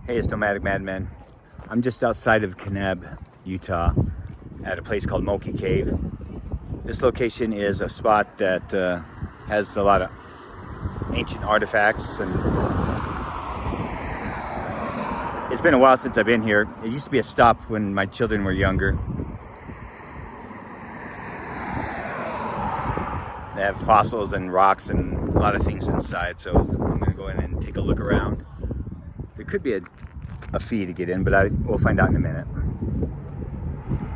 Hey, it's nomadicMadman. I'm just outside of Kanab, Utah, at a place called Moqui Cave. This location is a spot that has a lot of ancient artifacts, and it's been a while since I've been here. It used to be a stop when my children were younger. They have fossils and rocks and a lot of things inside, so I'm going to go in and take a look around. There could be a fee to get in, but we'll find out in a minute.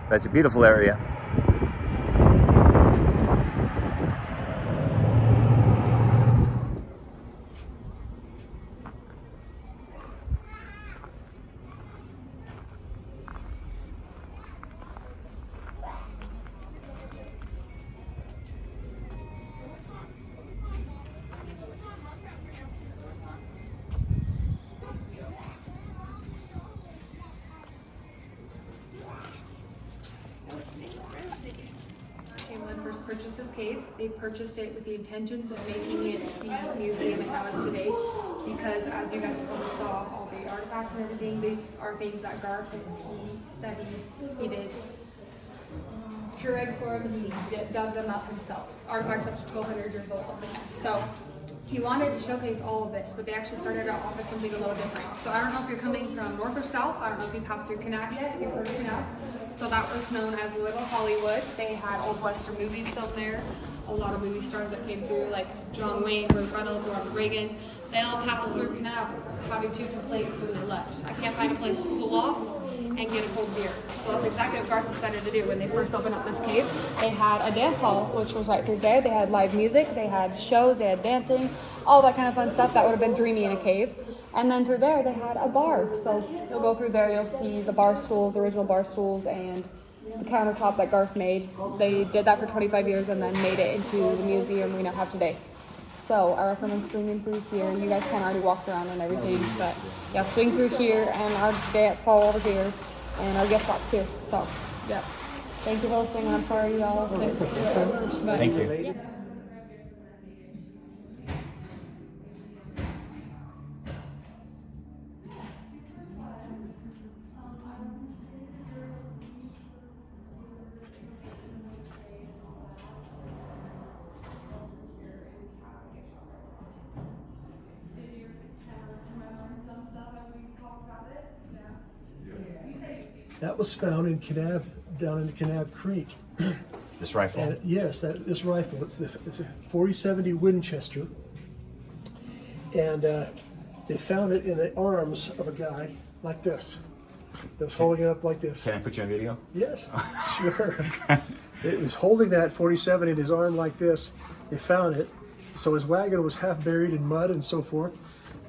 But it's a beautiful area. Chamberlain first purchased this cave. They purchased it with the intentions of making it the museum it now is today, because as you guys probably saw, all the artifacts and everything, these are things that Garth and he studied. He did Keurigs for him, and he dug them up himself. Artifacts up to 1,200 years old. So he wanted to showcase all of this, but they actually started out off as something a little different. So I don't know if you're coming from north or south. I don't know if you passed through Kanab yet. If you've heard of Kanab. So that was known as Little Hollywood. They had old Western movies filmed there. A lot of movie stars that came through, like John Wayne, Burt Reynolds, Ronald Reagan. They all passed through Kanab having 2 complaints when they left. I can't find a place to cool off and get a cold beer. So that's exactly what Garth decided to do when they first opened up this cave. They had a dance hall, which was right through there. They had live music, they had shows, they had dancing, all that kind of fun stuff that would have been dreamy in a cave. And then through there, they had a bar. So you'll go through there, you'll see the bar stools, the original bar stools, and the countertop that Garth made. They did that for 25 years and then made it into the museum we now have today. So I recommend swinging through here. You guys can already walk around and everything, but yeah, swing through here and our dance hall over here and our gift shop too. So yeah, thank you for listening. I'm sorry y'all. Thank you. That was found in Kanab, down in Kanab Creek. This rifle? And yes, this rifle. It's a 4070 Winchester, and they found it in the arms of a guy like this. That's holding it up like this. Can I put you on video? Yes, sure. It was holding that 4070 in his arm like this. They found it, so his wagon was half buried in mud and so forth,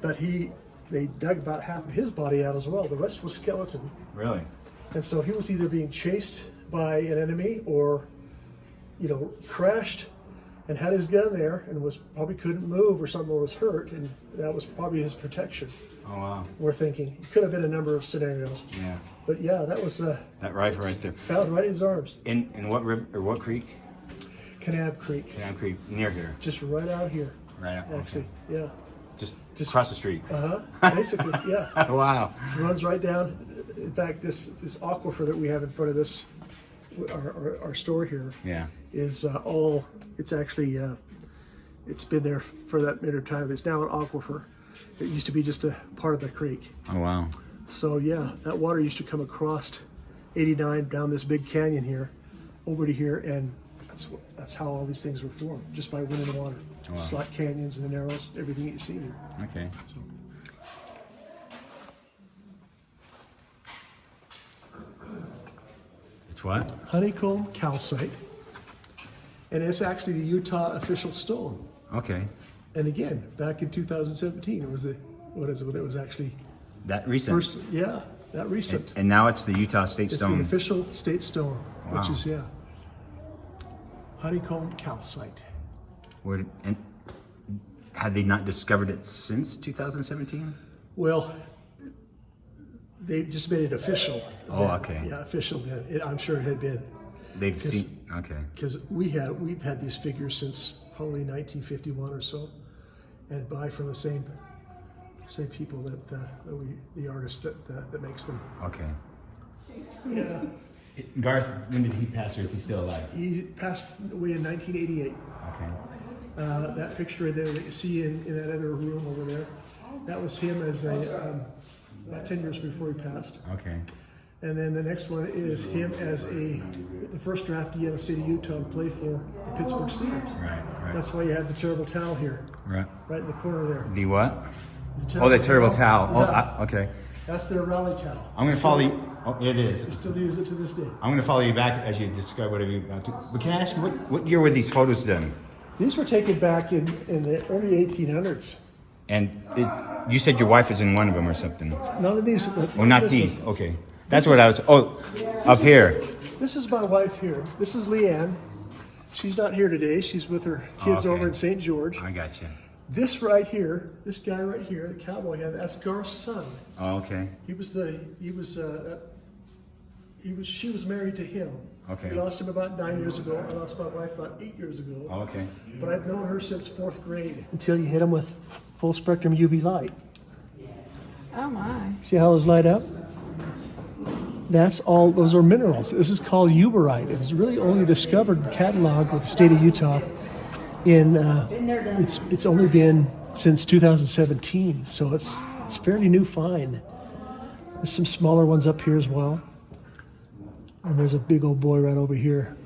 but they dug about half of his body out as well. The rest was skeleton. Really? And so he was either being chased by an enemy or, crashed and had his gun there and probably couldn't move or something, was hurt, and that was probably his protection. Oh wow. We're thinking it could have been a number of scenarios. Yeah. But yeah, that was that rifle right there. Found right in his arms. In what river or what creek? Kanab Creek. Kanab Creek, near here. Just right out here. Right out. Actually, okay. yeah. Just across the street. Basically, yeah. Wow. It runs right down. In fact, this aquifer that we have in front of this, our store here, yeah, is it's actually, it's been there for that minute of time. It's now an aquifer. It used to be just a part of the creek. Oh wow. So yeah, that water used to come across 89 down this big canyon here, over to here, and that's how all these things were formed, just by wind and water. Wow. Slot canyons and the narrows, everything you see here. Okay. So. It's what? Honeycomb calcite, and it's actually the Utah official stone. Okay. And again, back in 2017, it was it was actually that recent. That recent. And now it's the Utah State Stone. It's the official state stone, wow. Which is honeycomb calcite. And had they not discovered it since 2017? Well, they just made it official. Oh, okay. Yeah, official then. I'm sure it had been. They've seen, okay. Because we've had these figures since probably 1951 or so, and buy from the same Same people the artist that makes them. Okay. Yeah. Garth, when did he pass, or is he still alive? He passed away in 1988. Okay. That picture there that you see in that other room over there, that was him as about 10 years before he passed. Okay. And then the next one is him as the first draftee in the state of Utah to play for the Pittsburg Steelers. Right. That's why you have the terrible towel here, Right. right in the corner there. The what? The terrible towel. Yeah. Oh, okay. That's their rally towel. I'm going to follow you. Oh, it is. They still use it to this day. I'm going to follow you back as you describe whatever you're about to. But can I ask you, what year were these photos done? These were taken back in the early 1800s. And you said your wife is in one of them or something. None of these. Oh, not these. Okay. That's what I was. Oh, up here. This is my wife here. This is Leanne. She's not here today. She's with her kids Okay. over in St. George. I got you. This right here, this guy right here, the cowboy hat, that's Garth's son. Oh, okay. She was married to him. Okay. We lost him about 9 years ago. I lost my wife about 8 years ago. Oh, okay. But I've known her since 4th grade. Until you hit him with full spectrum UV light. Oh my. See how those light up? Those are minerals. This is called uberite. It was really only discovered and cataloged with the state of Utah it's only been since 2017, so it's fairly new find. There's some smaller ones up here as well. And there's a big old boy right over here.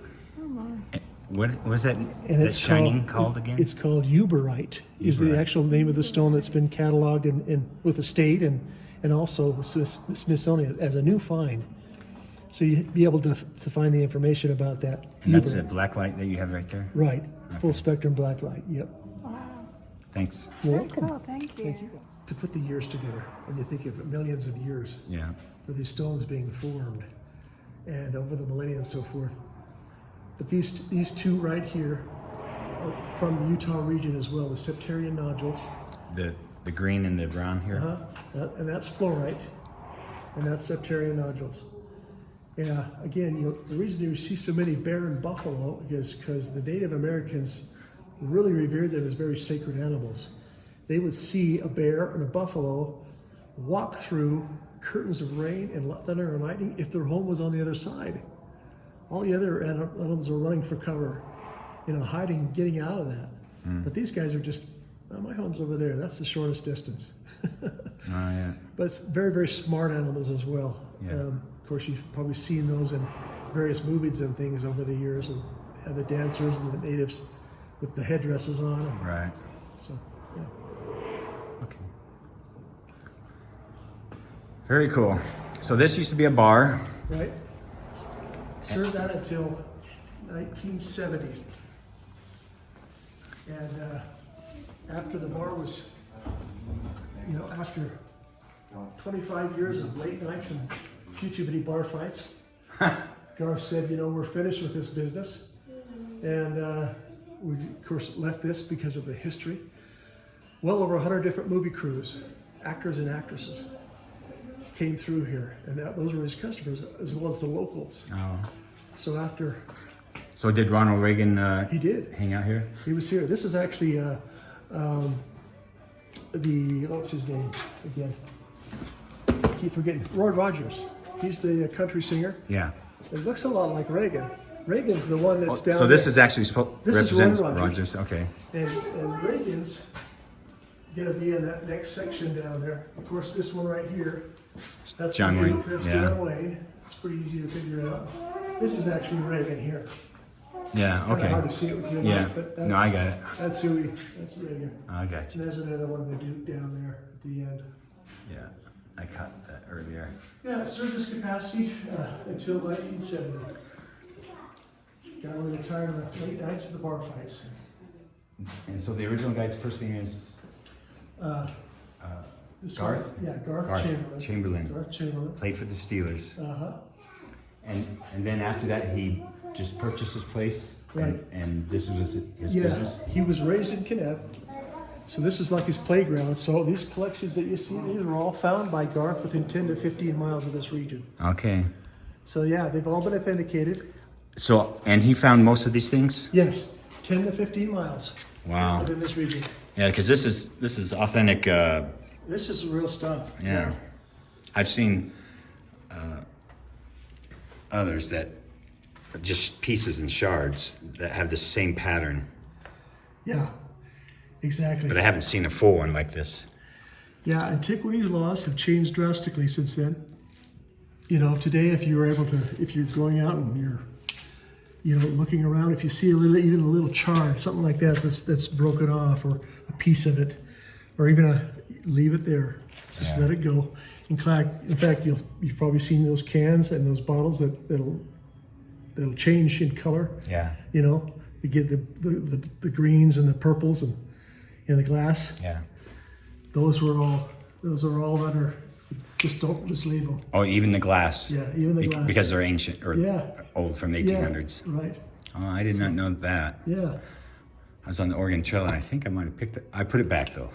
What was that? And it's shining called again? It's called uberite. Is the Uberite. actual name of the stone that's been cataloged with the state and also with Smithsonian as a new find. So you'd be able to find the information about that. And that's a uberite. black light that you have right there? Right. Full spectrum black light. Yep. Wow. Thanks. You're Very welcome. cool. Thank you. Thank you. To put the years together, when you think of millions of years Yeah. for these stones being formed, and over the millennia and so forth. But these two right here are from the Utah region as well, the septarian nodules. The green and the brown here? And that's fluorite, and that's septarian nodules. Yeah, again, the reason you see so many bear and buffalo is because the Native Americans really revered them as very sacred animals. They would see a bear and a buffalo walk through curtains of rain and thunder and lightning if their home was on the other side. All the other animals are running for cover, hiding, getting out of that. But these guys are just, my home's over there. That's the shortest distance. Oh, yeah. But it's very, very smart animals as well. Yeah. Of course, you've probably seen those in various movies and things over the years, and the dancers and the natives with the headdresses on. Right. So, yeah. Okay. Very cool. So this used to be a bar. Right. Served that until 1970. And after the bar was, after 25 years of late nights and a few too many bar fights, Garth said, we're finished with this business. And we, of course, left this because of the history. Well over 100 different movie crews, actors and actresses, came through here. And those were his customers, as well as the locals. Oh. So did Ronald Reagan he did. hang out here? He was here. This is actually what's his name again? I keep forgetting. Roy Rogers. He's the country singer. Yeah. It looks a lot like Reagan. Reagan's the one that's down So this there. is actually This is Roy represents Rogers. Rogers. Okay. And Reagan's gonna be in that next section down there. Of course, this one right here, that's John the Wayne, Duke, that's yeah. John Wayne. It's pretty easy to figure out. This is actually Reagan here. Yeah. Kinda Okay. hard to see it with your Yeah. light, but that's, No, I got it. That's that's Reagan. I got And you. there's another one, the Duke down there at the end. Yeah. I caught that earlier. Yeah, it served its capacity until 1970. Got really tired of the late nights and the bar fights. And so the original guy's first name is This Garth? one- Yeah, Garth Chamberlain. Garth Chamberlain. played for the Steelers. Uh-huh. And then after that, he just purchased his place. Right. And this was his Yeah, business. he was raised in Kanab. So this is like his playground. So these collections that you see, these were all found by Garth within 10 to 15 miles of this region. Okay. So yeah, they've all been authenticated. So, and he found most of these things? Yes, 10 to 15 miles Wow. within this region. Yeah, because this is authentic This is real stuff. Yeah. I've seen others that just pieces and shards that have the same pattern, Yeah, exactly. but I haven't seen a full one like this. Yeah, antiquities laws have changed drastically since then. You know, today if you're going out and you're, you know, looking around, if you see even a little chard, something like that that's broken off, or a piece of it, or even leave it there, just let it go. In fact, you've probably seen those cans and those bottles that'll change in color. Yeah. You know, you get the greens and the purples and in the glass. Yeah. Those are all under. Just leave them. Oh, even the glass. Yeah, even the glass. Because they're ancient or old from the 1800s. Yeah, right. Oh, I did not know that. Yeah. I was on the Oregon Trail and I think I might have picked it. I put it back though.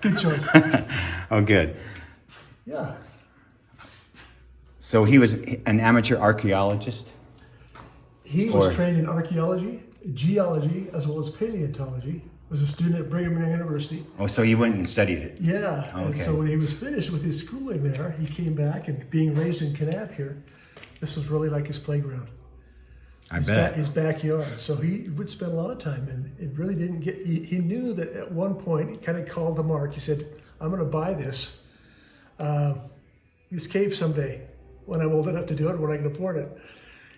Good choice. Oh, good. Yeah. So he was an amateur archaeologist? He was trained in archaeology, geology, as well as paleontology. Was a student at Brigham Young University. Oh, so you went and studied it? Yeah. Okay. And so when he was finished with his schooling there, he came back, and being raised in Kanab here, this was really like his playground. I bet. His backyard. So he would spend a lot of time, and it really didn't get. He knew that at one point he kind of called the mark. He said, "I'm going to buy this cave someday when I'm old enough to do it, when I can afford it."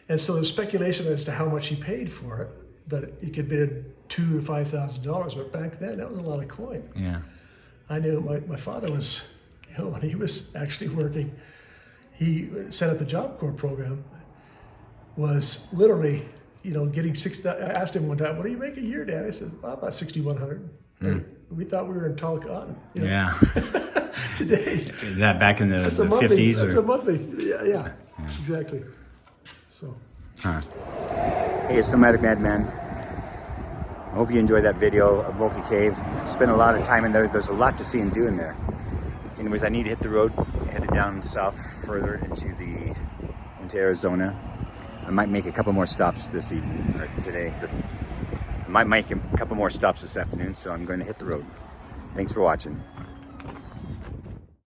And so there's speculation as to how much he paid for it, but it could be $2,000 to $5,000. But back then, that was a lot of coin. Yeah. I knew my father was, you know, when he was actually working, he set up the Job Corps program. Was literally, you know, getting I asked him one time, "What do you make a year, Dad?" I said, "Well, about $6,100." We thought we were in tall cotton. You know? Yeah. Today. Is that back in the 50s? That's a monthly. Yeah, exactly. So. Huh. Hey, it's nomadicMadman. I hope you enjoyed that video of Moqui Cave. Spent a lot of time in there. There's a lot to see and do in there. Anyways, I need to hit the road, headed down south further into Arizona. I might make a couple more stops this evening, or today. I might make a couple more stops this afternoon, so I'm going to hit the road. Thanks for watching.